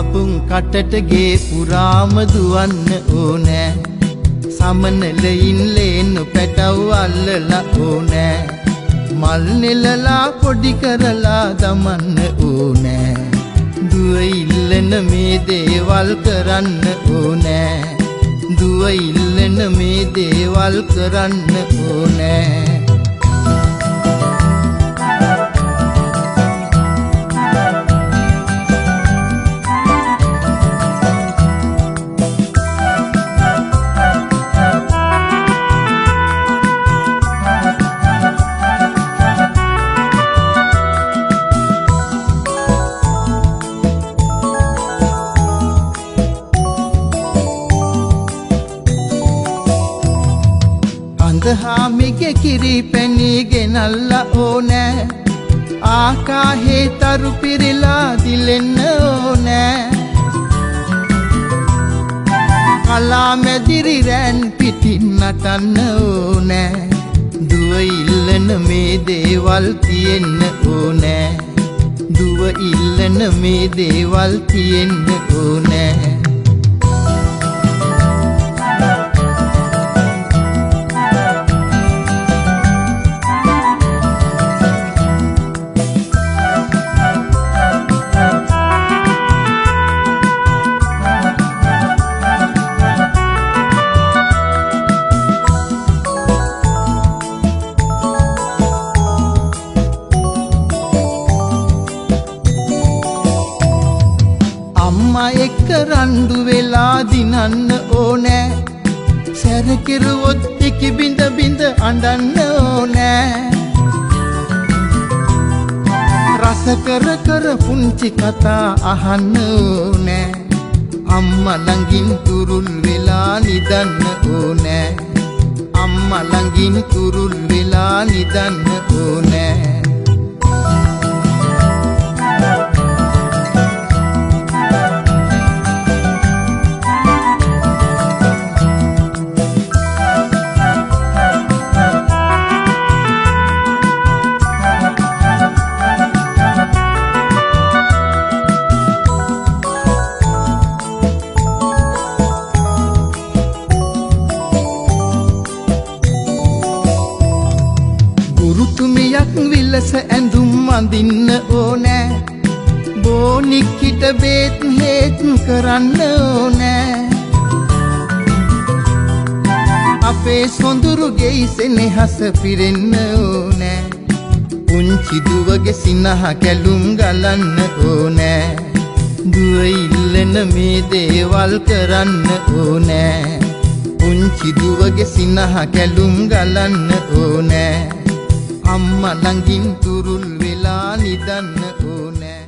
කපුම් කටට ගේ පුරාම දුවන්න ඕනෑ සමනලයින් ලේනු පැටව් අල්ලලා ඕනෑ මල් නෙලලා පොඩි කරලා දමන්න ඕනෑ දුව ඉල්ලන මේ දේවල් කරන්න ඕනෑ දුව ඉල්ලන මේ දේවල් කරන්න ඕනෑ අන්දහාමිගේ කිරි පැණි ගෙනල්ලා ඕනෑ ආකාහේ තරු පිරලා දිලෙන්න ඕනෑ කලා මැදිරි රැන් පිටින් නටන්න ඕනෑ දුව ඉල්ලන මේ දේවල් තියෙන්න ඕනෑ දුව ඉල්ලන මේ දේවල් තියෙන්න ඕනෑ අම්මා එක්ක රණ්ඩු වෙලා දිනන්න ඕනෑ සැරකිරුවොත් ඉකි බිඳ බිඳ අඬන්න ඕනෑ රස කර කර පුංචි කතා අහන්න ඕනෑ අම්මා ළඟින් තුරුල් වෙලා නිදන්න ඕනෑ අම්මා ළඟින් තුරුල් වෙලා නිදන්න ඕනෑ ගුරුතුමියක් විලස ඇඳුම් අඳින්න ඕනෑ බෝනික්කිට බේත් හේත් කරන්න ඕනෑ අපේ සොඳුරු ගෙයිසෙනෙහස පිරෙන්න ඕනෑ පුංචි දුවගේ සිනහ කැලුම් ගලන්න ඕනෑ දුව ඉල්ලන මේ දේවල් කරන්න ඕනෑ පුංචි දුවගේ සිනහ කැලුම් ගලන්න ඕනෑ අම්මා ළඟින් තුරුල් වෙලා නිදන්න ඕනෑ